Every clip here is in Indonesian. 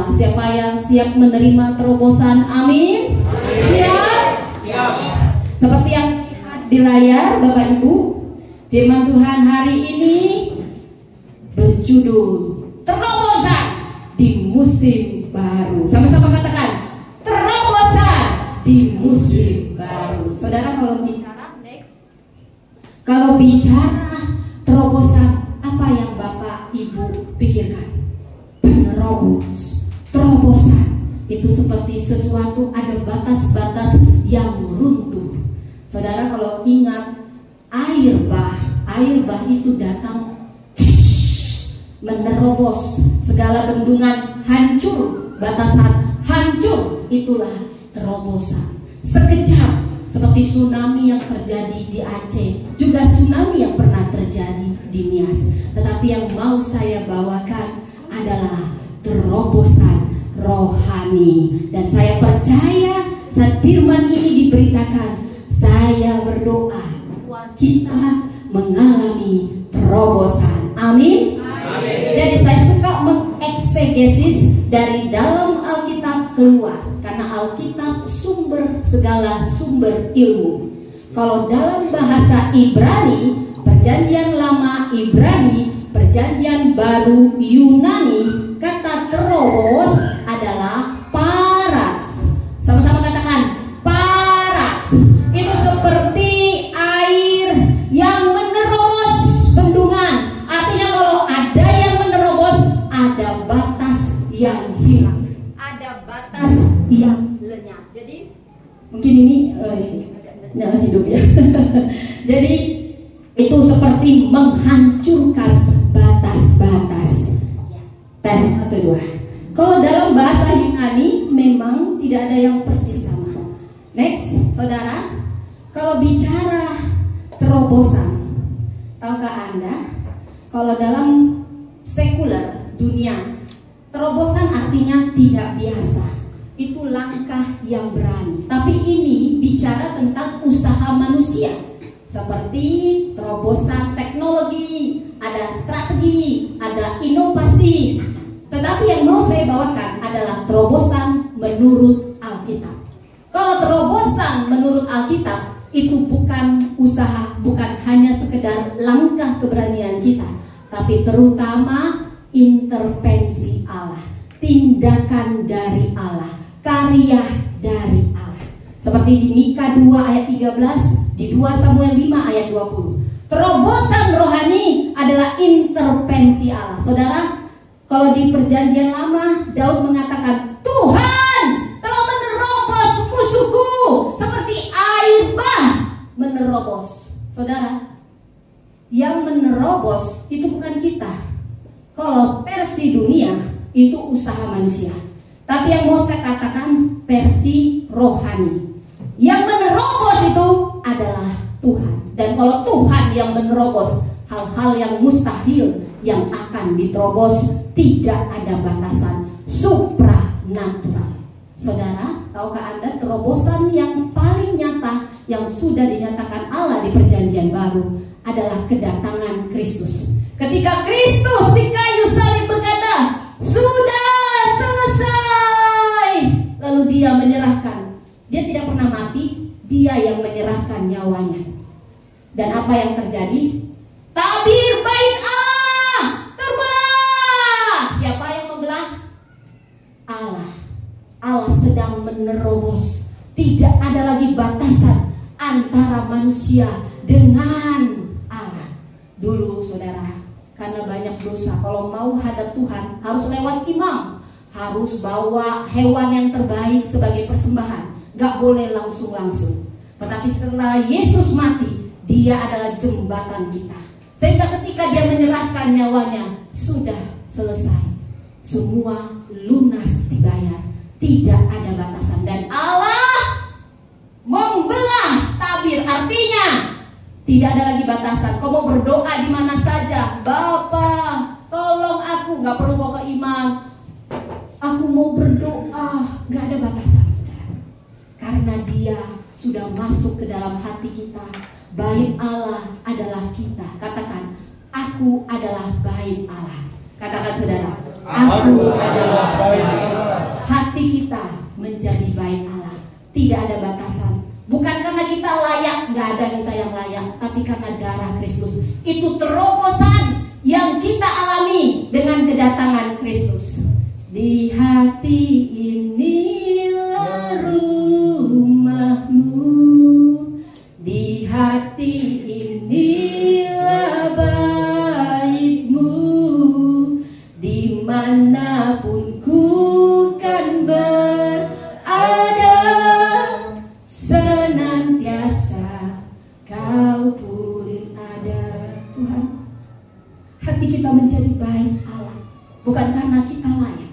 Allah. Siapa yang siap menerima terobosan? Amin. Siap? Siap. Seperti yang lihat di layar Bapak Ibu, firman Tuhan hari ini berjudul terobosan di musim baru. Sama-sama katakan, terobosan di musim baru. Saudara, kalau bicara terobosan, apa yang Bapak Ibu pikirkan? Penerobos, terobosan itu seperti sesuatu, ada batas-batas yang runtuh. Saudara, kalau ingat air bah itu datang menerobos segala bendungan, hancur, batasan hancur, itulah terobosan. Sekejap, seperti tsunami yang terjadi di Aceh, juga tsunami yang pernah terjadi di Nias. Tetapi yang mau saya bawakan adalah terobosan rohani. Dan saya percaya saat firman ini diberitakan, saya berdoa bahwa kita mengalami terobosan. Amin. Jadi saya suka mengeksegesis dari dalam Alkitab keluar, karena Alkitab sumber segala sumber ilmu. Kalau dalam bahasa Ibrani, perjanjian lama Ibrani, perjanjian baru Yunani, kata terobos adalah paras. Sama-sama katakan, paras. Itu seperti air yang menerobos bendungan. Artinya kalau ada yang menerobos, ada batas yang hilang, ada batas yang lenyap. Jadi mungkin ini nyala hidup ya. Jadi itu seperti menghancurkan batas-batas. Tes 1, 2. Kalau dalam bahasa Yunani memang tidak ada yang persis sama. Next, saudara, kalau bicara terobosan, tahukah Anda kalau dalam sekuler dunia, terobosan artinya tidak biasa. Itu langkah yang berani. Tapi ini bicara tentang usaha manusia, seperti terobosan teknologi, ada strategi, ada inovasi. Tetapi yang mau saya bawakan adalah terobosan menurut Alkitab. Kalau terobosan menurut Alkitab itu bukan usaha, bukan hanya sekedar langkah keberanian kita, tapi terutama intervensi Allah, tindakan dari Allah, karya dari Allah. Seperti di Mika 2 ayat 13, di 2 Samuel 5 ayat 20. Terobosan rohani adalah intervensi Allah. Saudara, kalau di perjanjian lama, Daud mengatakan, Tuhan telah menerobos musuhku seperti air bah menerobos. Saudara, yang menerobos itu bukan kita. Kalau versi dunia itu usaha manusia. Tapi yang mau saya katakan versi rohani, yang menerobos itu adalah Tuhan. Dan kalau Tuhan yang menerobos, hal-hal yang mustahil yang akan diterobos, tidak ada batasan, supranatural. Saudara, tahukah Anda terobosan yang paling nyata yang sudah dinyatakan Allah di perjanjian baru adalah kedatangan Kristus. Ketika Kristus di kayu salib berkata, sudah selesai, lalu dia menyerahkan. Dia tidak pernah mati, dia yang menyerahkan nyawanya. Dan apa yang terjadi? Tabir bait Allah terbelah. Siapa yang membelah? Allah. Allah sedang menerobos. Tidak ada lagi batasan antara manusia dengan Allah. Dulu saudara, karena banyak dosa, kalau mau hadap Tuhan harus lewat imam, harus bawa hewan yang terbaik sebagai persembahan, gak boleh langsung-langsung. Tetapi setelah Yesus mati, dia adalah jembatan kita, sehingga ketika dia menyerahkan nyawanya, sudah selesai, semua lunas dibayar, tidak ada batasan. Dan Allah membelah tabir, artinya tidak ada lagi batasan. Kau mau berdoa di mana saja, Bapak tolong aku, gak perlu kau ke imam, aku mau berdoa, gak ada batasan, saudara. Karena dia sudah masuk ke dalam hati kita. Bait Allah adalah kita. Katakan, aku adalah bait Allah. Katakan saudara, aku adalah bait Allah. ada kita yang layak, tapi karena darah Kristus. Itu terobosan yang kita alami dengan kedatangan Kristus. Di hati inilah rumahmu, di hati inilah baikmu, dimanapun ku kan berada, senantiasa kau pun ada. Tuhan, hati kita menjadi baik Allah, bukan karena kita layak,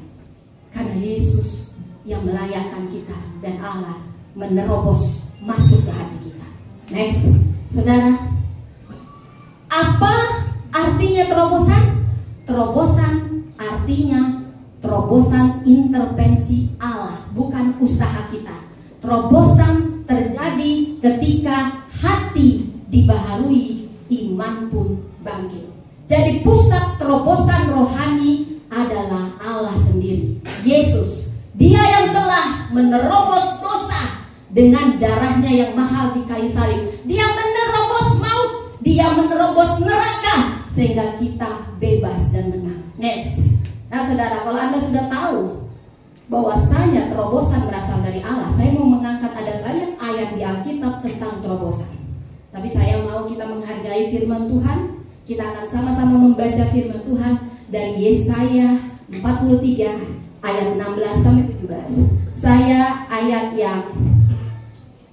karena Yesus yang melayakkan kita dan Allah menerobos masuk ke hati kita. Next, saudara, apa artinya terobosan? Terobosan artinya terobosan intervensi Allah, bukan usaha kita. Terobosan terjadi ketika hati dibaharui, iman pun bangkit. Jadi pusat terobosan rohani adalah Allah sendiri, Yesus. Dia yang telah menerobos dosa dengan darahnya yang mahal di kayu salib. Dia menerobos maut, dia menerobos neraka, sehingga kita bebas dan menang. Next. Nah saudara, kalau Anda sudah tahu bahwasanya terobosan berasal dari Allah, saya mau mengangkat ada banyak ayat di Alkitab tentang terobosan. Tapi saya mau kita menghargai firman Tuhan. Kita akan sama-sama membaca firman Tuhan dari Yesaya 43 ayat 16 sampai 17. Saya ayat yang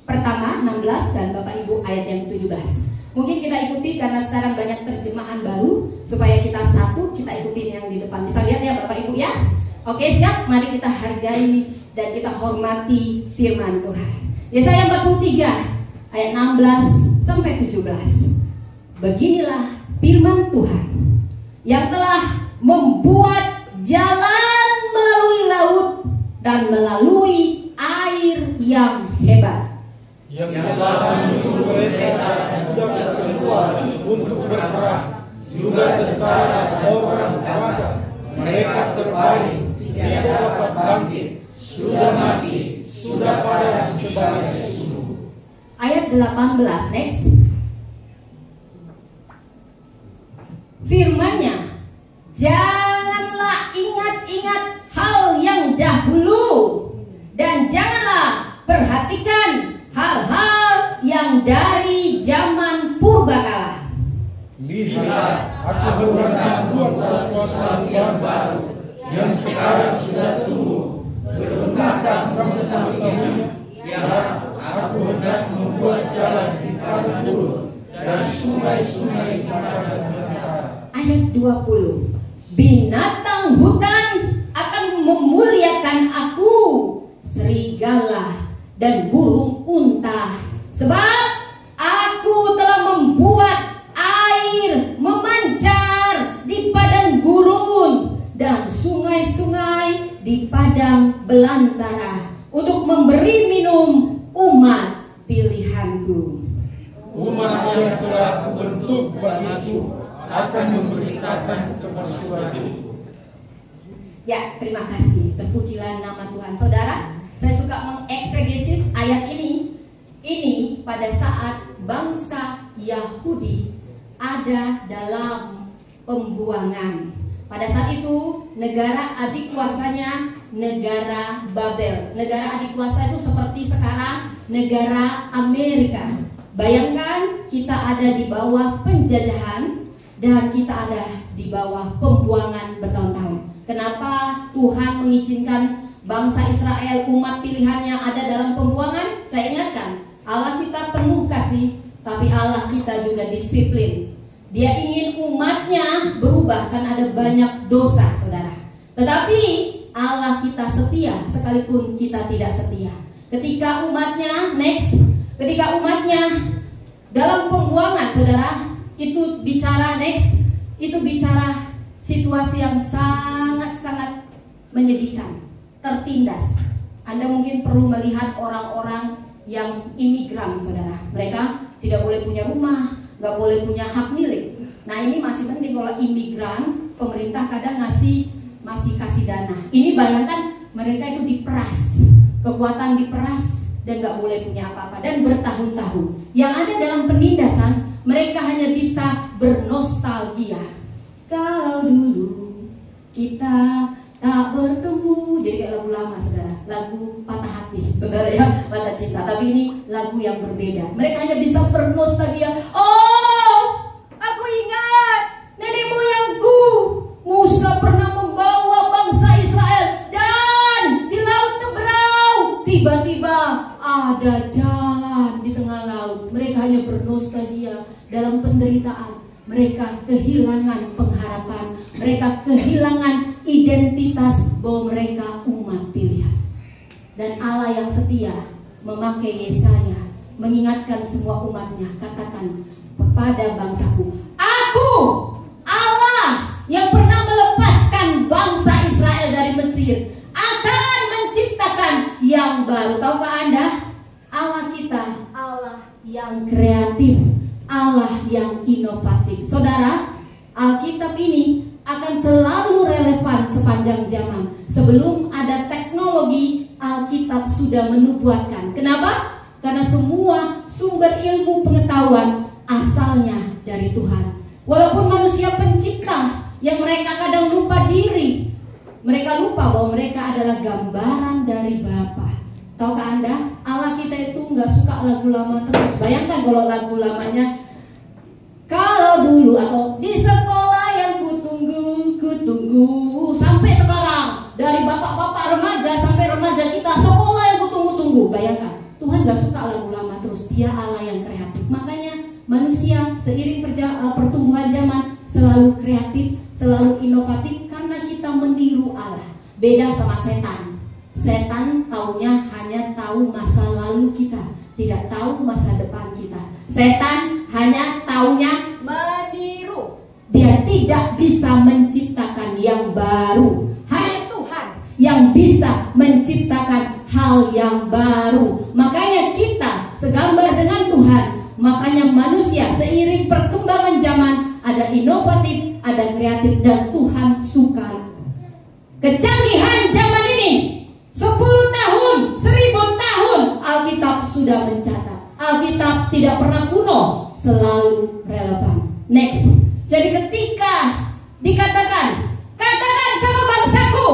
pertama 16 dan Bapak Ibu ayat yang 17. Mungkin kita ikuti karena sekarang banyak terjemahan baru, supaya kita satu, kita ikutin yang di depan. Bisa lihat ya Bapak Ibu ya? Oke, siap? Mari kita hargai dan kita hormati firman Tuhan. Yesaya 43 ayat 16 sampai 17. Beginilah firman Tuhan yang telah membuat jalan melalui laut dan melalui air yang hebat, yang telah menyuruh kereta budak terkeluar untuk berperang, juga tentara orang kata. Mereka terbaring, tidak dapat bangkit, sudah mati, sudah padam sebagai sumur. Ayat 18 next. Firman-Nya, janganlah ingat-ingat hal yang dahulu, dan janganlah perhatikan hal-hal yang dari zaman purbakala. Lihat, aku hendak membuat sesuatu yang baru, yang sekarang sudah tumbuh. Berbungakan kamu mengetahuinya. Ya, aku hendak membuat jalan di padang gurun dan sungai-sungai di padang belantara. Ayat 20. Binatang hutan akan memuliakan aku, serigala dan burung unta, sebab aku telah membuat air memancar di padang gurun dan sungai-sungai di padang belantara, untuk memberi minum umat pilihanku. Umat yang telah kubentuk bagiku akan memberitakan kemasyhuraanku. Ya, terima kasih. Terpujilah nama Tuhan. Saudara, saya suka mengeksegesis ayat ini. Ini pada saat bangsa Yahudi ada dalam pembuangan. Pada saat itu negara adik kuasanya negara Babel. Negara adik kuasa itu seperti sekarang negara Amerika. Bayangkan kita ada di bawah penjajahan dan kita ada di bawah pembuangan bertahun-tahun. Kenapa Tuhan mengizinkan bangsa Israel, umat pilihannya ada dalam pembuangan? Saya ingatkan, Allah kita penuh kasih, tapi Allah kita juga disiplin. Dia ingin umatnya berubah karena ada banyak dosa, saudara. Tetapi Allah kita setia sekalipun kita tidak setia. Ketika umatnya, ketika umatnya dalam pembuangan, saudara, itu bicara itu bicara situasi yang sangat-sangat menyedihkan, tertindas. Anda mungkin perlu melihat orang-orang yang imigran, saudara. Mereka tidak boleh punya rumah, nggak boleh punya hak milik. Nah ini masih penting kalau imigran, pemerintah kadang masih kasih dana. Ini bayangkan mereka itu diperas, kekuatan diperas dan gak boleh punya apa-apa dan bertahun-tahun. Yang ada dalam penindasan, mereka hanya bisa bernostalgia. Kalau dulu kita tak bertemu, jadi kayak lagu lama saudara, lagu patah hati saudara ya, patah cinta. Tapi ini lagu yang berbeda. Mereka hanya bisa bernostalgia. Oh, aku ingat nenek moyangku Musa pernah membawa bangsa Israel dan di laut Teberau tiba-tiba ada jalan di tengah laut. Mereka hanya bernostalgia dalam penderitaan. Mereka kehilangan pengharapan. Mereka kehilangan identitas bahwa mereka umat pilihan. Dan Allah yang setia memakai Yesaya mengingatkan semua umatnya. Katakan kepada bangsaku, aku Allah yang pernah melepaskan bangsa Israel dari Mesir akan menciptakan yang baru. Tahukah Anda? Allah kita, Allah yang kreatif, Allah yang inovatif. Saudara, Alkitab ini akan selalu relevan sepanjang zaman. Sebelum ada teknologi, Alkitab sudah menubuatkan. Kenapa? Karena semua sumber ilmu pengetahuan asalnya dari Tuhan. Walaupun manusia pencipta yang mereka kadang lupa diri, mereka lupa bahwa mereka adalah gambaran dari Bapa. Tahukah Anda, Allah kita itu nggak suka lagu lama terus. Bayangkan kalau lagu lamanya kalau dulu atau di sekolah yang kutunggu sampai sekarang, dari bapak-bapak remaja sampai remaja kita, sekolah yang kutunggu-tunggu. Bayangkan, Tuhan nggak suka lagu lama terus. Dia Allah yang kreatif. Makanya manusia seiring pertumbuhan zaman selalu kreatif, selalu inovatif karena kita meniru Allah. Beda sama setan. Setan taunya hanya tahu masa lalu kita, tidak tahu masa depan kita. Setan hanya taunya meniru. Dia tidak bisa menciptakan yang baru. Hanya Tuhan yang bisa menciptakan hal yang baru. Makanya kita segambar dengan Tuhan. Makanya manusia seiring perkembangan zaman ada inovatif, ada kreatif, dan Tuhan suka. Kecanggihan zaman ini 10 tahun, 1000 tahun Alkitab sudah mencatat. Alkitab tidak pernah kuno, selalu relevan. Next. Jadi ketika dikatakan, katakan sama bangsaku,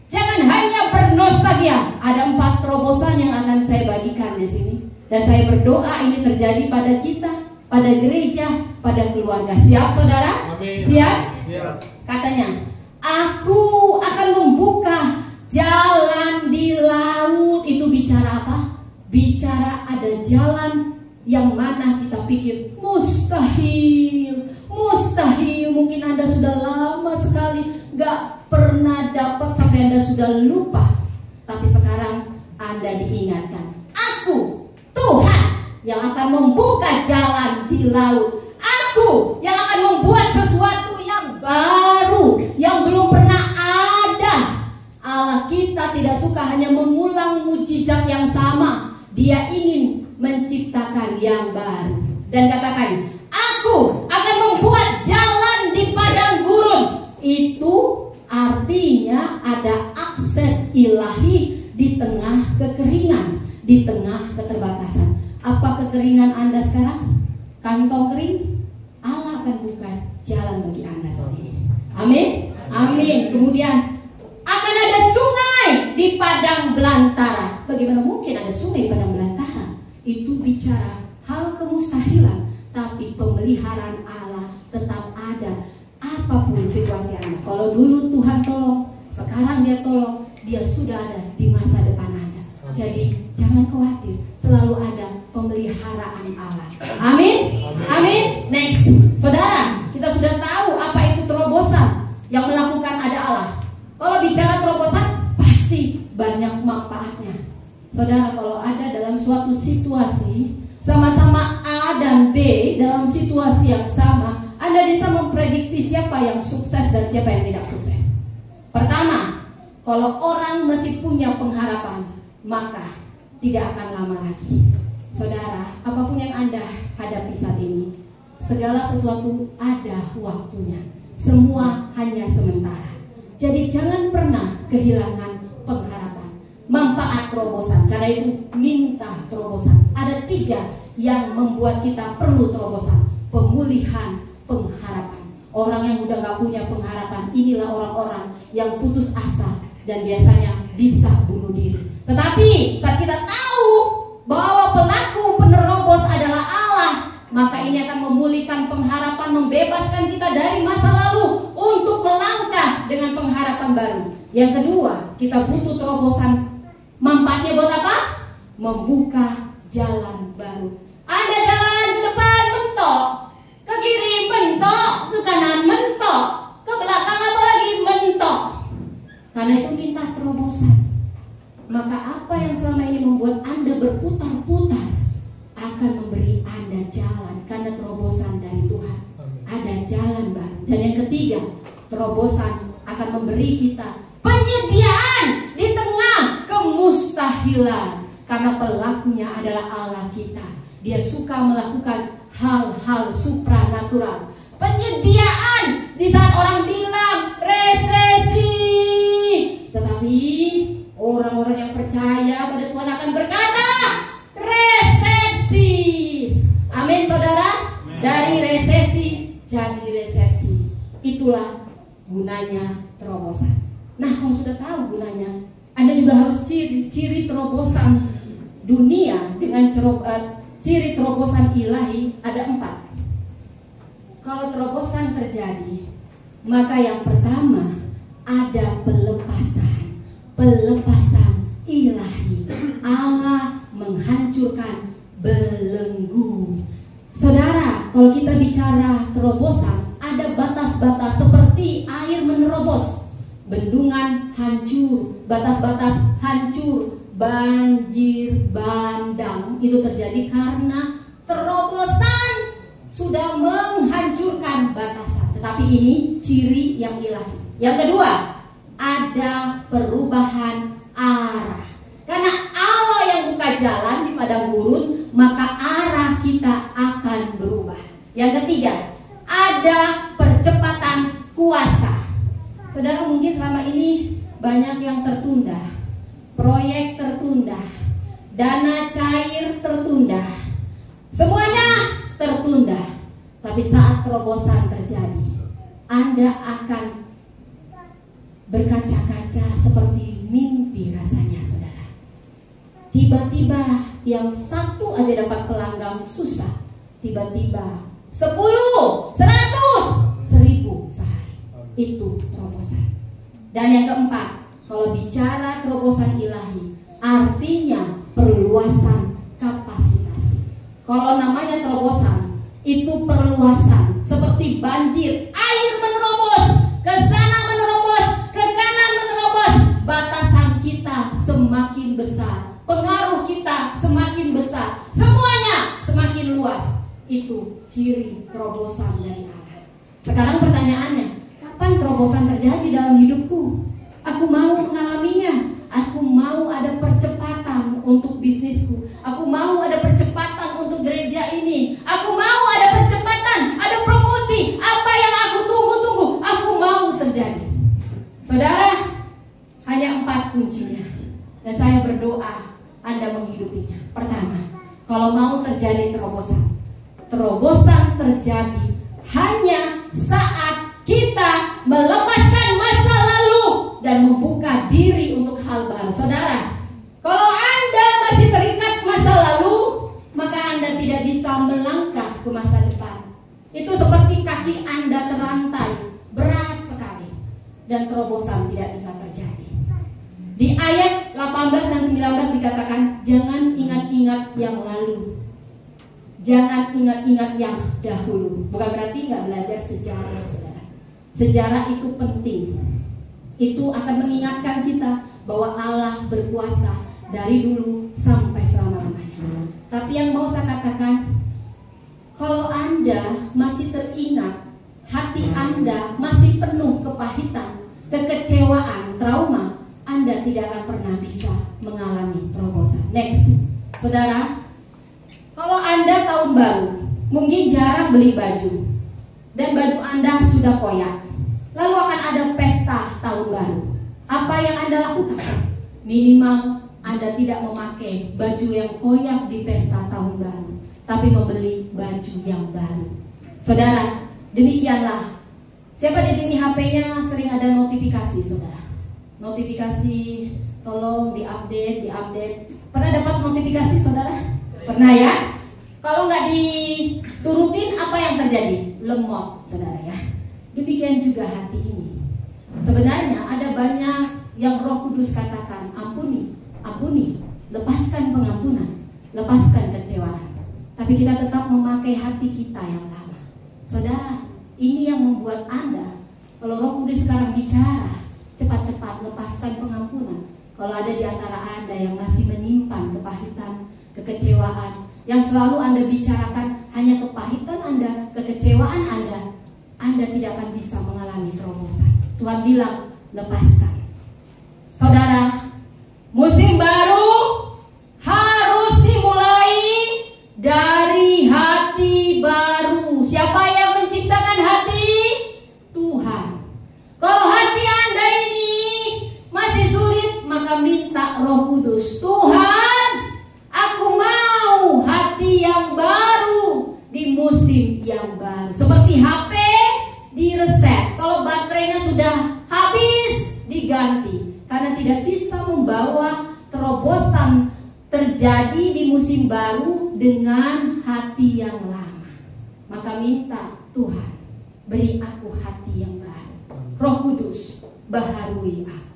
jangan hanya bernostalgia. Ada 4 terobosan yang akan saya bagikan di sini. Dan saya berdoa ini terjadi pada kita, pada gereja, pada keluarga. Siap saudara? Amin. Siap? Siap. Katanya, aku akan membuka jalan di laut. Itu bicara apa? Bicara ada jalan yang mana kita pikir mustahil. Mustahil, mungkin Anda sudah lama sekali gak pernah dapat sampai Anda sudah lupa. Tapi sekarang Anda diingatkan, aku Tuhan yang akan membuka jalan di laut. Aku yang akan membuat sesuatu yang baru, yang belum pernah ada. Allah kita tidak suka hanya mengulang mujizat yang sama. Dia ingin menciptakan yang baru. Dan katakan, aku akan membuat jalan di padang gurun. Itu artinya ada akses ilahi di tengah kekeringan, di tengah keterbatasan. Apa kekeringan Anda sekarang? Kantong kering? Allah akan buka jalan bagi Anda sendiri. Amin. Amin. Kemudian akan ada sungai di padang belantara. Bagaimana mungkin ada sungai di padang belantara? Itu bicara hal kemustahilan, tapi pemeliharaan Allah tetap ada apapun situasi Anda. Kalau dulu Tuhan tolong, sekarang Dia tolong, Dia sudah ada di masa depan Anda. Jadi jangan khawatir, selalu ada pemeliharaan Allah. Amin. Amin. Next. Saudara, kita sudah tahu apa itu terobosan. Yang melakukan ada Allah. Kalau bicara terobosan, pasti banyak manfaatnya. Saudara, kalau ada dalam suatu situasi, sama-sama A dan B dalam situasi yang sama, Anda bisa memprediksi siapa yang sukses dan siapa yang tidak sukses. Pertama, kalau orang masih punya pengharapan, maka tidak akan lama lagi. Saudara, apapun yang Anda hadapi saat ini, segala sesuatu ada waktunya. Semua hanya sementara. Jadi jangan pernah kehilangan pengharapan. Manfaat taat terobosan. Karena itu minta terobosan. Ada 3 yang membuat kita perlu terobosan. Pemulihan pengharapan. Orang yang udah gak punya pengharapan, inilah orang-orang yang putus asa dan biasanya bisa bunuh diri. Tetapi saat kita tahu bahwa pelaku penerobos adalah Allah, maka ini akan memulihkan pengharapan, membebaskan kita dari masa lalu untuk melangkah dengan pengharapan baru. Yang kedua, kita butuh terobosan. Manfaatnya buat apa? Membuka jalan baru. Ada jalan ke depan mentok, ke kiri mentok, ke kanan mentok, ke belakang apa lagi mentok. Karena itu minta terobosan. Maka apa yang selama ini membuat Anda berputar-putar akan memberi Anda jalan, karena terobosan dari Tuhan. Ada jalan baru. Dan yang ketiga, terobosan akan memberi kita penyediaan di tengah kemustahilan, karena pelakunya adalah Allah kita. Dia suka melakukan hal-hal supranatural. Penyediaan di saat orang bilang resesi, tetapi orang-orang yang percaya pada Tuhan akan berkata resesi. Amin saudara. Dari resesi jadi resepsi. Itulah gunanya terobosan. Nah, kalau sudah tahu gunanya, Anda juga harus ciri terobosan dunia dengan ciri terobosan ilahi ada 4. Kalau terobosan terjadi, maka yang pertama ada pelepasan ilahi. Allah menghancurkan belenggu. Saudara, kalau kita bicara terobosan, ada batas-batas seperti air menerobos. Bendungan hancur, batas-batas hancur, banjir bandang itu terjadi karena terobosan sudah menghancurkan batasan. Tetapi ini ciri yang ilahi. Yang kedua, ada perubahan arah. Karena Allah yang buka jalan di padang gurun, maka arah kita akan berubah. Yang ketiga, ada percepatan kuasa. Saudara, mungkin selama ini banyak yang tertunda. Proyek tertunda, dana cair tertunda, semuanya tertunda. Tapi saat terobosan terjadi, Anda akan berkaca-kaca seperti mimpi rasanya, saudara. Tiba-tiba yang satu aja dapat pelanggan susah, tiba-tiba 10, 100, 1000 sehari. Itu terobosan. Dan yang keempat, kalau bicara terobosan ilahi, artinya perluasan kapasitas. Kalau namanya terobosan, itu perluasan. Seperti banjir, air menerobos, ke sana menerobos, ke kanan menerobos. Batasan kita semakin besar, pengaruh kita semakin besar, semuanya semakin luas. Itu ciri terobosan dari Allah. Sekarang pertanyaannya, kapan terobosan terjadi dalam hidupku? Aku mau mengalaminya. Aku mau ada percepatan untuk bisnisku. Aku mau ada percepatan untuk gereja ini. Aku mau ada percepatan, ada promosi. Apa yang aku tunggu-tunggu, aku mau terjadi. Saudara, hanya 4 kuncinya. Dan saya berdoa Anda menghidupinya. Pertama, kalau mau terjadi terobosan, terobosan terjadi hanya saat kita melepaskan masa lalu dan membuka diri untuk hal baru. Saudara, kalau Anda masih terikat masa lalu, maka Anda tidak bisa melangkah ke masa depan. Itu seperti kaki Anda terantai, berat sekali, dan terobosan tidak bisa terjadi. Di ayat 18 dan 19 dikatakan, jangan ingat-ingat yang lalu, jangan ingat-ingat yang dahulu. Bukan berarti nggak belajar sejarah, saudara. Sejarah itu penting. Itu akan mengingatkan kita bahwa Allah berkuasa dari dulu sampai selama-lamanya. Tapi yang mau saya katakan, kalau Anda masih teringat, hati Anda masih penuh kepahitan, kekecewaan, trauma, Anda tidak akan pernah bisa mengalami terobosan. Next, saudara, kalau Anda tahun baru, mungkin jarang beli baju, dan baju Anda sudah koyak. Lalu akan ada pesta tahun baru. Apa yang Anda lakukan? Minimal Anda tidak memakai baju yang koyak di pesta tahun baru, tapi membeli baju yang baru. Saudara, demikianlah. Siapa di sini HP-nya sering ada notifikasi, saudara? Notifikasi, tolong diupdate. Pernah dapat notifikasi, saudara? Pernah ya? Kalau nggak diturutin, apa yang terjadi? Lemot, saudara ya. Demikian juga hati ini. Sebenarnya ada banyak yang Roh Kudus katakan, ampuni, lepaskan pengampunan, lepaskan kecewaan. Tapi kita tetap memakai hati kita yang lama. Saudara, ini yang membuat Anda, kalau Roh Kudus sekarang bicara, cepat-cepat lepaskan pengampunan. Kalau ada di antara Anda yang masih menyimpan kepahitan, kekecewaan, yang selalu Anda bicarakan hanya kepahitan Anda, kekecewaan Anda tidak akan bisa mengalami terobosan. Tuhan bilang, lepaskan. Saudara, musim baru harus dimulai dari hati baru. Siapa yang menciptakan hati? Tuhan. Kalau hati Anda ini masih sulit, maka minta Roh Kudus. Tuhan, aku mau hati yang baru di musim yang baru. Seperti HP direset. Kalau baterainya sudah habis, diganti. Karena tidak bisa membawa terobosan terjadi di musim baru dengan hati yang lama. Maka minta Tuhan, beri aku hati yang baru. Roh Kudus, baharui aku.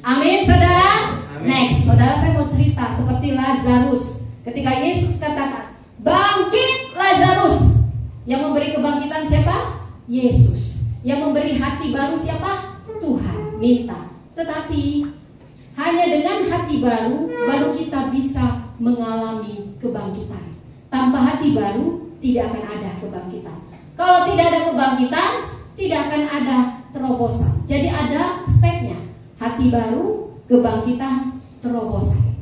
Amin, saudara. Amin. Next, saudara, saya mau cerita seperti Lazarus. Ketika Yesus katakan, bangkit Lazarus. Yang memberi kebangkitan siapa? Yesus. Yang memberi hati baru siapa? Tuhan. Minta. Tetapi hanya dengan hati baru kita bisa mengalami kebangkitan. Tanpa hati baru tidak akan ada kebangkitan. Kalau tidak ada kebangkitan, tidak akan ada terobosan. Jadi ada stepnya. Hati baru, kebangkitan, terobosan.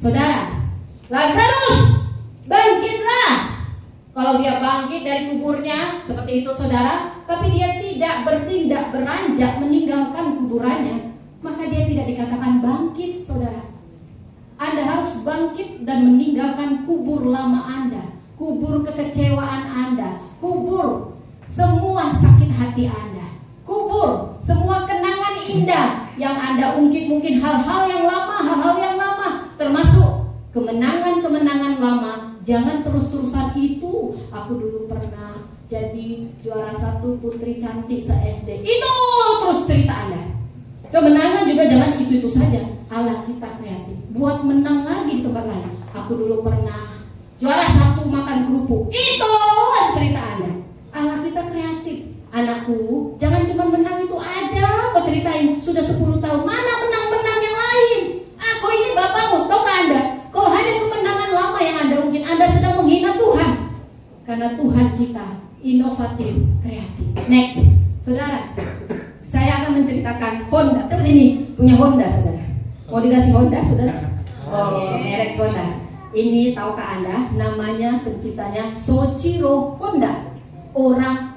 Saudara, Lazarus, bangkitlah. Kalau dia bangkit dari kuburnya seperti itu, saudara, tapi dia tidak bertindak beranjak meninggalkan kuburannya, maka dia tidak dikatakan bangkit, saudara. Anda harus bangkit dan meninggalkan kubur lama Anda, kubur kekecewaan Anda, kubur semua sakit hati Anda, kubur semua kenangan indah yang Anda ungkit, mungkin hal-hal yang lama, termasuk kemenangan-kemenangan lama. Jangan terus-terusan itu. Aku dulu pernah jadi juara 1 putri cantik se-SD. Itu terus cerita Anda. Kemenangan juga jangan itu saja. Allah kita kreatif, buat menang lagi di tempat lain. Aku dulu pernah juara 1 makan kerupuk. Itu cerita Anda. Allah kita kreatif. Anakku, jangan cuma menang itu aja kau ceritain. Sudah 10 tahun, mana menang-menang yang lain? Aku ini bapakmu, tahukah Anda? Kalau hanya kemenangan lama yang Anda mungkin Anda sedang menghina Tuhan. Karena Tuhan kita inovatif, kreatif. Next, saudara, saya akan menceritakan Honda. Siapa sini punya Honda, saudara? Mau dikasih Honda, saudara? Oh, merek Honda. Ini tahukah Anda? Namanya penciptanya Soichiro Honda, orang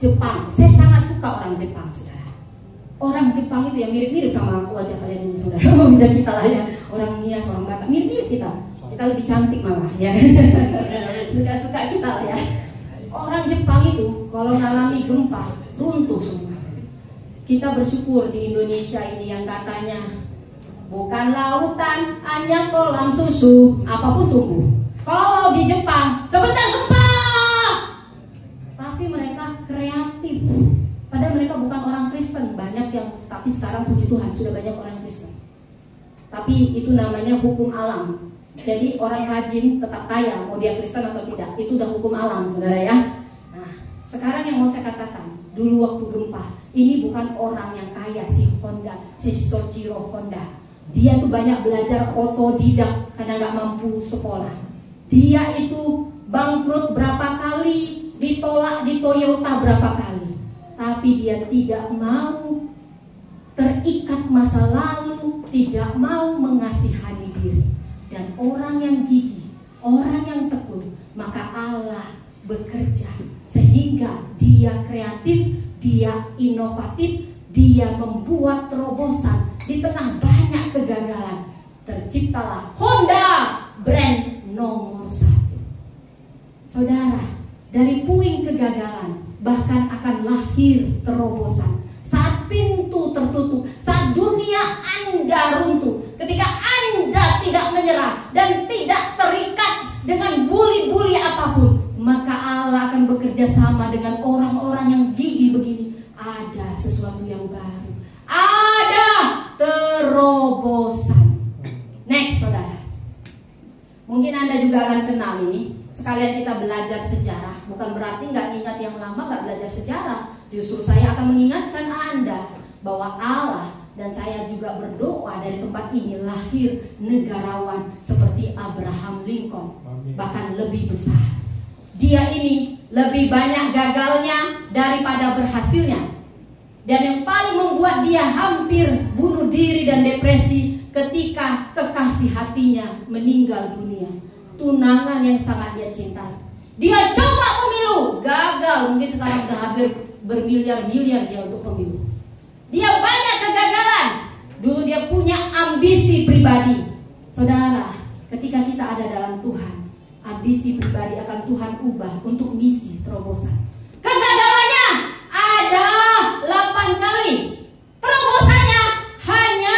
Jepang. Saya sangat suka orang Jepang, saudara. Orang Jepang itu yang mirip-mirip sama aku aja kalian ini, saudara. Bisa kita lah ya, orang Nias, orang Batak, mirip-mirip kita. Kita lebih cantik malah ya. Suka-suka kita lah ya. Orang Jepang itu kalau mengalami gempa runtuh semua. Kita bersyukur di Indonesia ini yang katanya bukan lautan, hanya kolam susu, apapun tumbuh. Kalau di Jepang sebentar gempa, tapi mereka kreatif. Padahal mereka bukan orang Kristen, banyak yang, tapi sekarang puji Tuhan sudah banyak orang Kristen. Tapi itu namanya hukum alam. Jadi orang rajin tetap kaya, mau dia Kristen atau tidak, itu udah hukum alam, saudara ya. Nah, sekarang yang mau saya katakan, dulu waktu gempa, ini bukan orang yang kaya si Honda, si Soichiro Honda. Dia tuh banyak belajar otodidak karena nggak mampu sekolah. Dia itu bangkrut berapa kali, ditolak di Toyota berapa kali. Tapi dia tidak mau terikat masa lalu, tidak mau mengasihani diri. Dan orang yang gigih, orang yang tekun, maka Allah bekerja sehingga dia kreatif, dia inovatif, dia membuat terobosan di tengah banyak kegagalan. terciptalah Honda brand nomor 1. Saudara, dari puing kegagalan bahkan akan lahir terobosan. Saat pintu tertutup, saat dunia Anda runtuh, ketika Anda tidak menyerah dan tidak terikat dengan buli-buli apapun, maka Allah akan bekerja sama dengan orang-orang yang gigih begini. Ada sesuatu yang baru, ada terobosan. Next, saudara. Mungkin Anda juga akan kenal ini. Sekalian kita belajar sejarah. Bukan berarti nggak ingat yang lama, nggak belajar sejarah. Justru saya akan mengingatkan Anda bahwa Allah, dan saya juga berdoa dari tempat ini lahir negarawan seperti Abraham Lincoln. Bahkan lebih besar. Dia ini lebih banyak gagalnya daripada berhasilnya. Dan yang paling membuat dia hampir bunuh diri dan depresi ketika kekasih hatinya meninggal dunia. Tunangan yang sangat dia cintai. Dia coba pemilu, gagal. Mungkin sekarang sudah hampir bermiliar-miliar dia untuk pemilu. Dia banyak kegagalan. Dulu dia punya ambisi pribadi. Saudara, ketika kita ada dalam Tuhan, ambisi pribadi akan Tuhan ubah untuk misi terobosan. Kegagalannya ada 8 kali, terobosannya hanya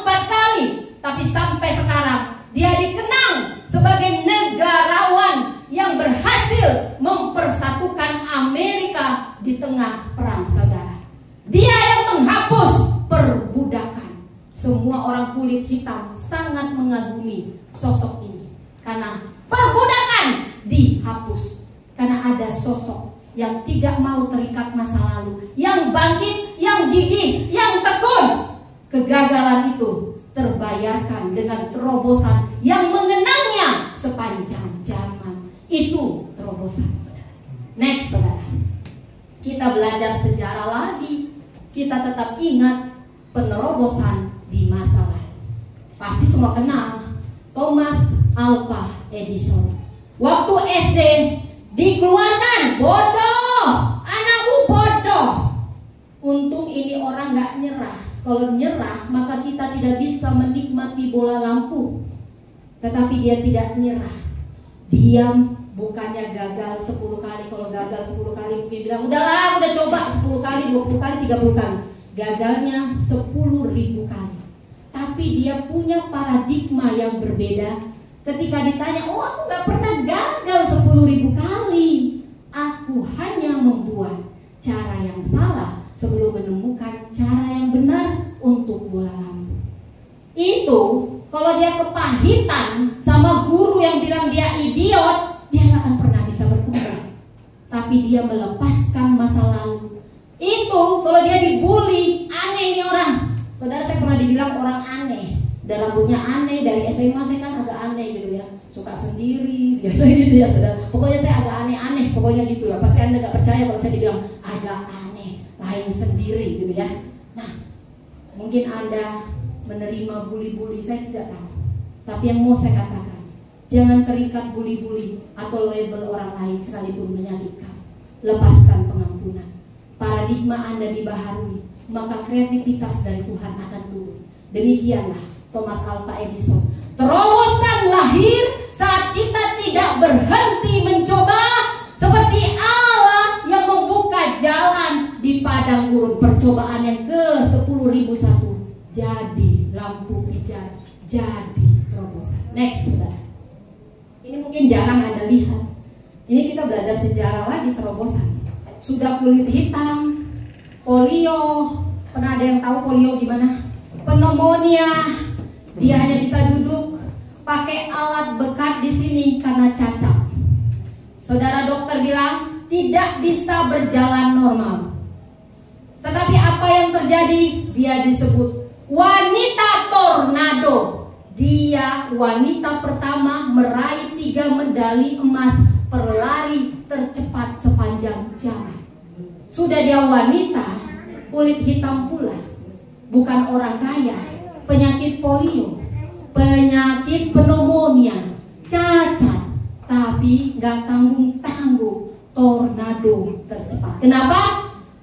4 kali. Tapi sampai sekarang dia dikenang sebagai negarawan yang berhasil mempersatukan Amerika di tengah perang, saudara. Dia yang menghapus perbudakan. Semua orang kulit hitam sangat mengagumi sosok ini, karena perbudakan dihapus. Karena ada sosok yang tidak mau terikat masa lalu, yang bangkit, yang gigih, yang tekun. Kegagalan itu terbayarkan dengan terobosan yang mengenangnya sepanjang zaman. Itu terobosan, saudara. Next, saudara. Kita belajar sejarah lagi. Kita tetap ingat penerobosan di masa lalu. Pasti semua kenal Thomas Alva Edison. Waktu SD dikeluarkan, bodoh, anakmu bodoh. Untung ini orang gak nyerah. Kalau nyerah, maka kita tidak bisa menikmati bola lampu. Tetapi dia tidak nyerah. Diam, bukannya gagal 10 kali. Kalau gagal 10 kali mungkin bilang, udahlah, udah coba 10 kali, 20 kali, 30 kali. Gagalnya 10.000 kali. Tapi dia punya paradigma yang berbeda. Ketika ditanya, oh aku gak pernah gagal 10.000 kali. Aku hanya membuat cara yang salah sebelum menemukan cara yang benar untuk bola lampu. Itu kalau dia kepahitan sama guru yang bilang dia idiot, dia gak akan pernah bisa berkembang. Tapi dia melepaskan masa lalu. Itu kalau dia dibully, aneh ini orang. Saudara, saya pernah dibilang orang aneh. Dan rambutnya aneh, dari SMA saya kan agak aneh gitu ya. Suka sendiri, biasa gitu ya saudara. Pokoknya saya agak aneh-aneh, pokoknya gitu ya. Pasti Anda gak percaya kalau saya dibilang agak aneh, lain sendiri gitu ya. Nah, mungkin Anda menerima bully-bully, saya tidak tahu. Tapi yang mau saya katakan, jangan terikat bully-bully atau label orang lain sekalipun menyakitkan. Lepaskan pengampunan. Paradigma Anda dibaharui, maka kreativitas dari Tuhan akan turun. Demikianlah Thomas Alva Edison. Terobosan lahir saat kita tidak berhenti mencoba, seperti Allah yang membuka jalan di padang gurun. Percobaan yang ke-10.001 jadi lampu pijar, jadi terobosan. Next, saudara. Ini mungkin jarang Anda lihat. Ini kita belajar sejarah lagi terobosan. Sudah kulit hitam, polio. Pernah ada yang tahu polio gimana? Pneumonia. Dia hanya bisa duduk pakai alat bekat di sini karena cacat. Saudara dokter bilang tidak bisa berjalan normal. Tetapi apa yang terjadi? Dia disebut wanita tornado. Dia wanita pertama meraih 3 medali emas perlari tercepat sepanjang zaman. Sudah dia wanita, kulit hitam pula, bukan orang kaya, penyakit polio, penyakit pneumonia, cacat, tapi gak tanggung-tanggung, tornado tercepat. Kenapa?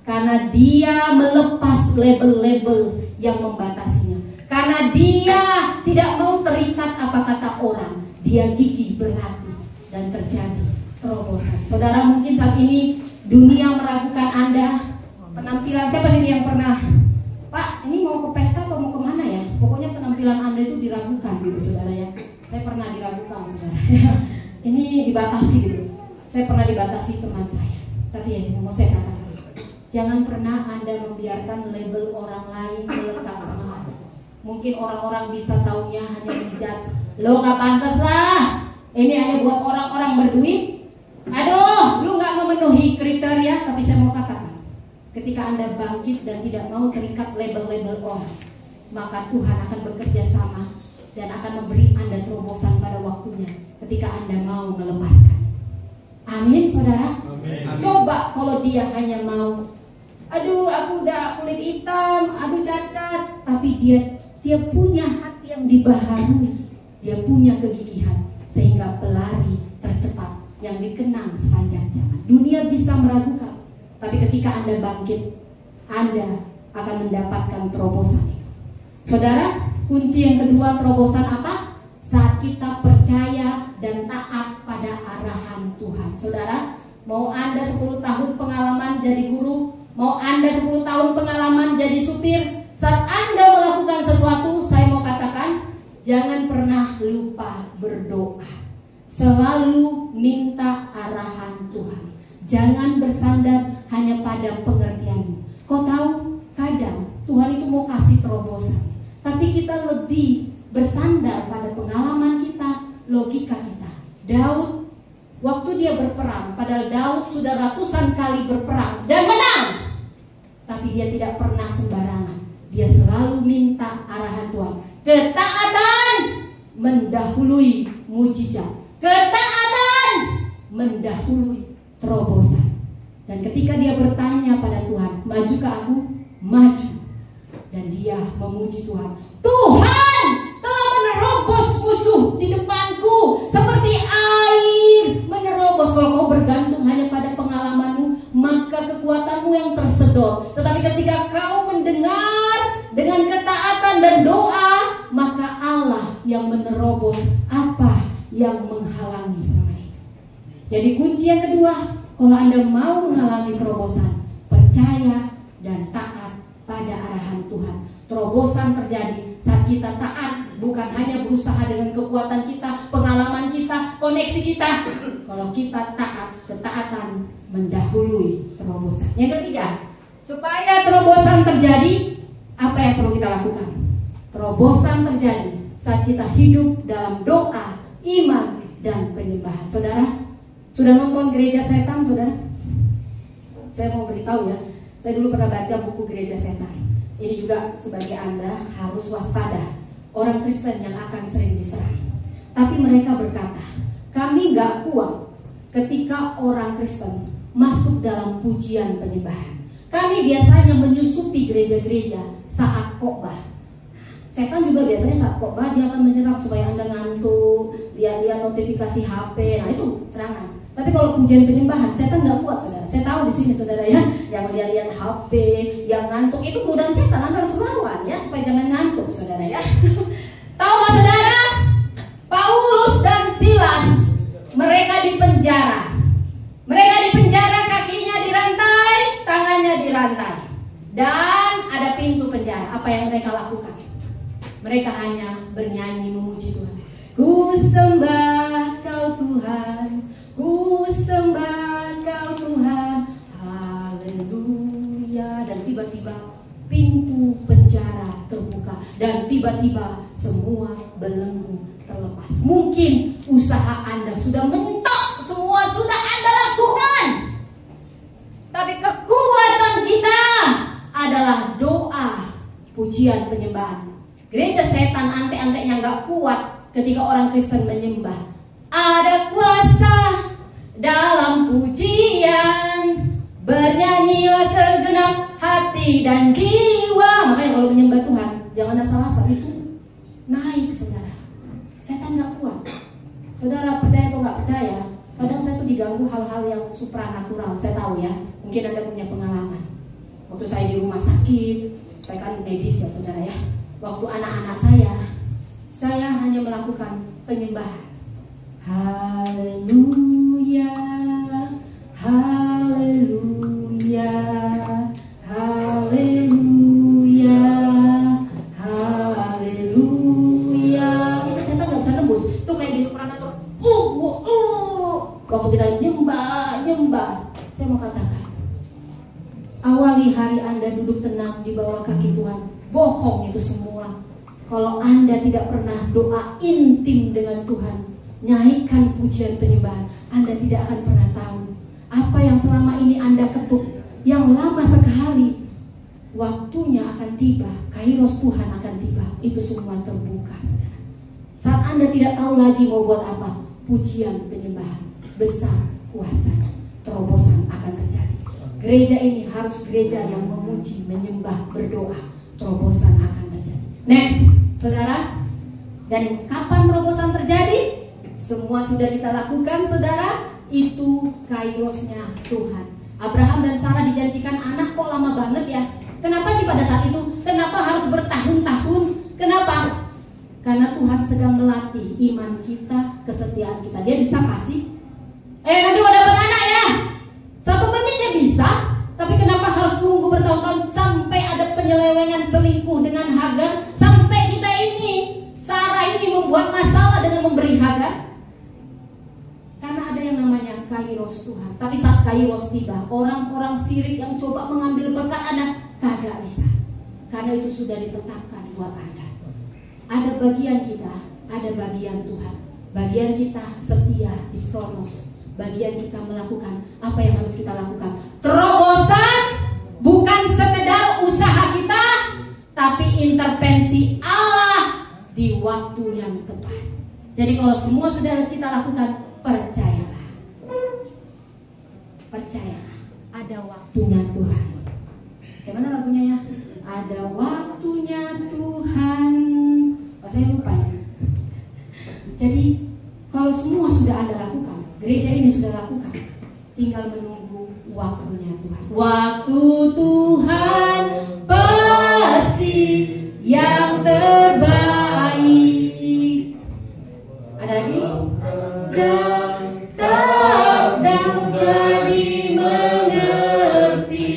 Karena dia melepas label-label yang membatasinya. Karena dia tidak mau terikat dia gigih berlatih dan terjadi terobosan. Saudara, mungkin saat ini dunia meragukan Anda. Penampilan, siapa sih yang pernah, Pak, ini mau ke pesta atau mau kemana ya? Pokoknya penampilan Anda itu diragukan gitu, saudara ya. Saya pernah diragukan, saudara. Ini dibatasi gitu. Saya pernah dibatasi teman saya. Tapi ya, mau saya katakan, jangan pernah Anda membiarkan label orang lain melekat sama Anda. Mungkin orang-orang bisa taunya hanya menjudge, lo gak pantas lah, ini hanya buat orang-orang berduit. Aduh, lu gak memenuhi kriteria. Tapi saya mau katakan, ketika Anda bangkit dan tidak mau terikat label-label orang, maka Tuhan akan bekerja sama dan akan memberi Anda terobosan pada waktunya ketika Anda mau melepaskan. Amin, saudara. Amin. Coba kalau dia hanya mau, aduh aku udah kulit hitam, aduh cacat, tapi dia punya hati yang dibaharui, dia punya kegigihan sehingga pelari tercepat yang dikenang sepanjang zaman. Dunia bisa meragukan, tapi ketika Anda bangkit, Anda akan mendapatkan terobosan itu. Saudara, kunci yang kedua terobosan apa? Saat kita percaya dan taat pada arahan Tuhan. Saudara, mau Anda 10 tahun pengalaman jadi guru, mau Anda 10 tahun pengalaman jadi supir, saat Anda melakukan sesuatu, saya mau katakan, jangan pernah lupa berdoa. Selalu minta arahan Tuhan. Jangan bersandar hanya pada pengertianmu. Kau tahu, kadang Tuhan itu mau kasih terobosan, tapi kita lebih bersandar pada pengalaman kita, logika kita. Daud, waktu dia berperang, padahal Daud sudah ratusan kali berperang dan menang, tapi dia tidak pernah sembarangan. Dia selalu minta arahan Tuhan. Ketaatan mendahului mujizat. Ketaatan mendahului terobosan. Dan ketika dia bertanya pada Tuhan, majukah aku? Maju. Dan dia memuji Tuhan. Tuhan telah menerobos musuh di depanku seperti air menerobos. Kalau kau bergantung hanya pada pengalamanmu, maka kekuatanmu yang tersedot. Tetapi ketika kau mendengar dengan ketaatan dan doa, maka Allah yang menerobos apa yang menghalangi selama ini. Jadi kunci yang kedua, kalau Anda mau mengalami terobosan, percaya dan taat pada arahan Tuhan. Terobosan terjadi saat kita taat, bukan hanya berusaha dengan kekuatan kita, pengalaman kita, koneksi kita. Kalau kita taat, ketaatan mendahului terobosan. Yang ketiga, supaya terobosan terjadi, apa yang perlu kita lakukan? Terobosan terjadi saat kita hidup dalam doa, iman, dan penyembahan. Saudara, sudah nonton Gereja Setan, saudara? Saya mau beritahu ya, saya dulu pernah baca buku Gereja Setan. Ini juga sebagai Anda harus waspada orang Kristen yang akan sering diserang. Tapi mereka berkata, kami gak kuat ketika orang Kristen masuk dalam pujian penyembahan. Kami biasanya menyusupi gereja-gereja saat khotbah. Setan juga biasanya saat khotbah dia akan menyerang supaya Anda ngantuk, dia lihat notifikasi HP, nah itu serangan. Tapi kalau pujian penyembahan, setan nggak kuat, saudara. Saya tahu di sini, saudara ya, yang lihat HP, yang ngantuk itu godaan setan. Anda harus lawan ya supaya jangan ngantuk, saudara ya. Tahu nggak, saudara? Paulus dan Silas, mereka dipenjara. Mereka dipenjara, kakinya dirantai, tangannya dirantai, dan ada pintu penjara. Apa yang mereka lakukan? Mereka hanya bernyanyi memuji Tuhan. Ku sembah Kau Tuhan, ku sembah Kau Tuhan, haleluya. Dan tiba-tiba pintu penjara terbuka, dan tiba-tiba semua belenggu terlepas. Mungkin usaha Anda sudah mentok, semua sudah Anda lakukan, tapi kekuatan kita adalah doa, pujian, penyembahan. Gereja setan antek-anteknya gak kuat ketika orang Kristen menyembah. Ada kuasa dalam pujian, bernyanyilah segenap hati dan jiwa. Makanya kalau menyembah Tuhan, jangan asal-asal, itu naik, saudara. Setan gak kuat. Saudara percaya atau gak percaya, kadang saya tuh diganggu hal-hal yang supranatural. Saya tahu ya, mungkin Anda punya pengalaman. Waktu saya di rumah sakit, saya kan medis ya, saudara ya. Waktu anak-anak saya hanya melakukan penyembahan. Haleluya, haleluya, haleluya, haleluya. Itu setan nggak bisa nembus. Itu kayak di Supranatural. Waktu kita nyembah. Saya mau katakan, awali hari Anda duduk tenang di bawah kaki Tuhan. Bohong itu semua. Kalau Anda tidak pernah doa intim dengan Tuhan, nyanyikan pujian penyembahan, Anda tidak akan pernah tahu apa yang selama ini Anda ketuk, yang lama sekali. Waktunya akan tiba, kairos Tuhan akan tiba. Itu semua terbuka. Saat Anda tidak tahu lagi mau buat apa, pujian penyembahan, besar kuasanya, terobosan akan terjadi. Gereja ini harus gereja yang memuji, menyembah, berdoa. Terobosan akan terjadi. Next, saudara. Dan kapan terobosan terjadi? Semua sudah kita lakukan, saudara. Itu kairosnya Tuhan. Abraham dan Sarah dijanjikan anak, kok lama banget ya? Kenapa sih pada saat itu? Kenapa harus bertahun-tahun? Kenapa? Karena Tuhan sedang melatih iman kita, kesetiaan kita. Dia bisa kasih, nanti mau dapat anak ya, 1 menit dia bisa. Tapi kenapa harus nunggu bertahun-tahun sampai ada penyelewengan, selingkuh dengan Hagar, sampai kita ini, Sarah ini membuat masalah dengan memberi Hagar? Karena ada yang namanya kairos Tuhan. Tapi saat kairos tiba, orang-orang sirik yang coba mengambil berkat Anda kagak bisa. Karena itu sudah ditetapkan buat Anda. Ada bagian kita, ada bagian Tuhan. Bagian kita setia di Kronos. Bagian kita melakukan apa yang harus kita lakukan. Terobosan bukan sekedar usaha kita, tapi intervensi Allah di waktu yang tepat. Jadi kalau semua sudah kita lakukan, percayalah. Percayalah, ada waktunya Tuhan. Gimana lagunya ya? Ada waktunya Tuhan. Saya lupa ya. Jadi kalau semua sudah Anda lakukan, gereja ini sudah lakukan, tinggal menunggu waktunya Tuhan. Waktu Tuhan pasti yang terbaik. Ada lagi? Dan tak dapat dimengerti.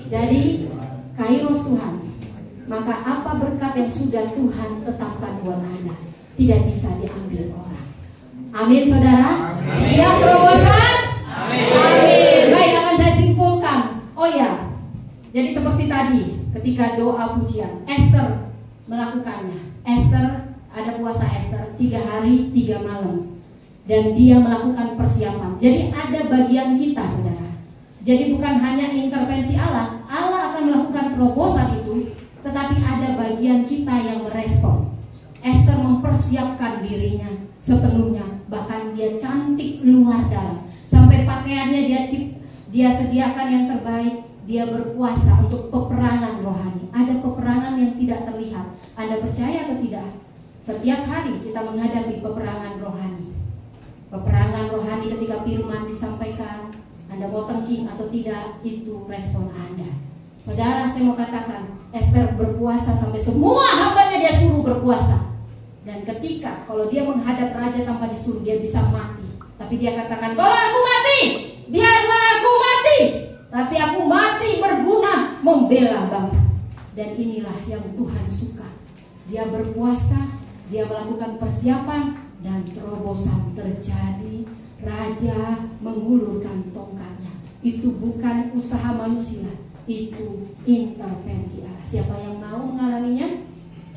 Jadi kairos Tuhan. Maka apa berkat yang sudah Tuhan tetapkan buat Anda tidak bisa diambil orang. Amin, saudara. Siap terobosan? Amin. Amin. Baik, akan saya simpulkan. Oh ya, jadi seperti tadi ketika doa pujian, Esther melakukannya. Esther, ada puasa Esther 3 hari 3 malam, dan dia melakukan persiapan. Jadi ada bagian kita, saudara. Jadi bukan hanya intervensi Allah. Allah akan melakukan terobosan itu, tetapi ada bagian kita yang merespon. Esther mempersiapkan dirinya sepenuhnya, bahkan dia cantik luar dalam, sampai pakaiannya dia sediakan yang terbaik. Dia berpuasa untuk peperangan rohani. Ada peperangan yang tidak terlihat. Anda percaya atau tidak? Setiap hari kita menghadapi peperangan rohani. Peperangan rohani ketika firman disampaikan, Anda mau tengking atau tidak, itu respon Anda. Saudara, saya mau katakan, Esther berpuasa sampai semua hambanya dia suruh berpuasa. Dan ketika kalau dia menghadap raja tanpa disuruh, dia bisa mati. Tapi dia katakan, kalau aku mati, biarlah aku mati, tapi aku mati berguna membela bangsa. Dan inilah yang Tuhan suka. Dia berpuasa, dia melakukan persiapan, dan terobosan terjadi. Raja mengulurkan tongkatnya. Itu bukan usaha manusia, itu intervensi Allah. Siapa yang mau mengalaminya?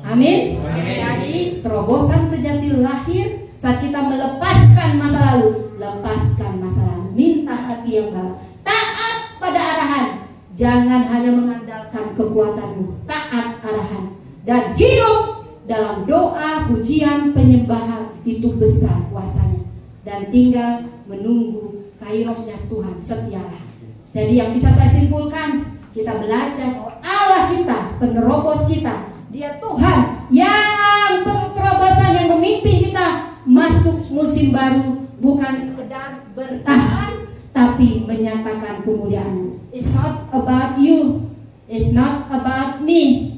Amin. Jadi terobosan sejati lahir saat kita melepaskan masa lalu. Lepaskan masa lalu, minta hati yang baru, taat pada arahan. Jangan hanya mengandalkan kekuatanmu, taat arahan, dan hidup dalam doa, pujian, penyembahan. Itu besar kuasanya. Dan tinggal menunggu kairosnya Tuhan. Setialah. Jadi yang bisa saya simpulkan, kita belajar bahwa Allah kita, penerobos kita, Dia Tuhan yang terobosan, yang memimpin kita masuk musim baru, bukan sekedar bertahan, tapi menyatakan kemuliaan. It's not about you, it's not about me,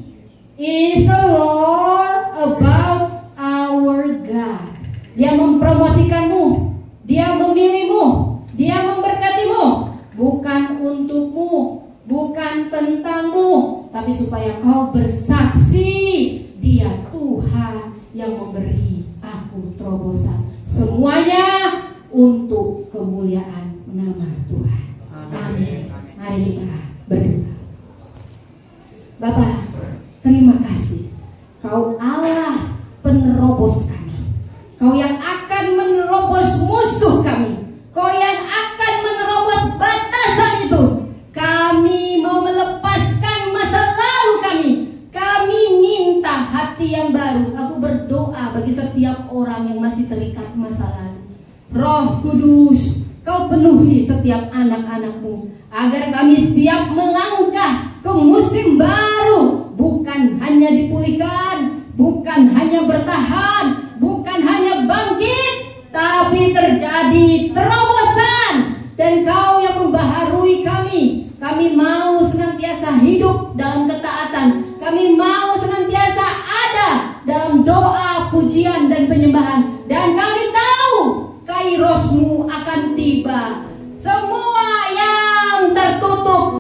it's the Lord about our God. Dia mempromosikanmu, Dia memilihmu, Dia memberkatimu, bukan untukmu, bukan tentangmu, tapi supaya kau bersaksi, Dia Tuhan yang memberi aku terobosan. Semuanya untuk kemuliaan nama Tuhan. Amin. Mari kita berdoa. Bapa, terima kasih. Kau Allah penerobos kami. Kau yang akan menerobos musuh kami. Kau yang akan menerobos batasan itu. Kami mau melepaskan masa lalu kami. Kami minta hati yang baru. Aku berdoa bagi setiap orang yang masih terikat masa lalu. Roh Kudus, Kau penuhi setiap anak-anak-Mu, agar kami siap melangkah ke musim baru. Bukan hanya dipulihkan, bukan hanya bertahan, bukan hanya bangkit, tapi terjadi terobosan. Dan Kau yang membaharui kami. Kami mau senantiasa hidup dalam ketaatan. Kami mau senantiasa ada dalam doa, pujian, dan penyembahan. Dan kami tahu Kairos-Mu akan tiba. Semua yang tertutup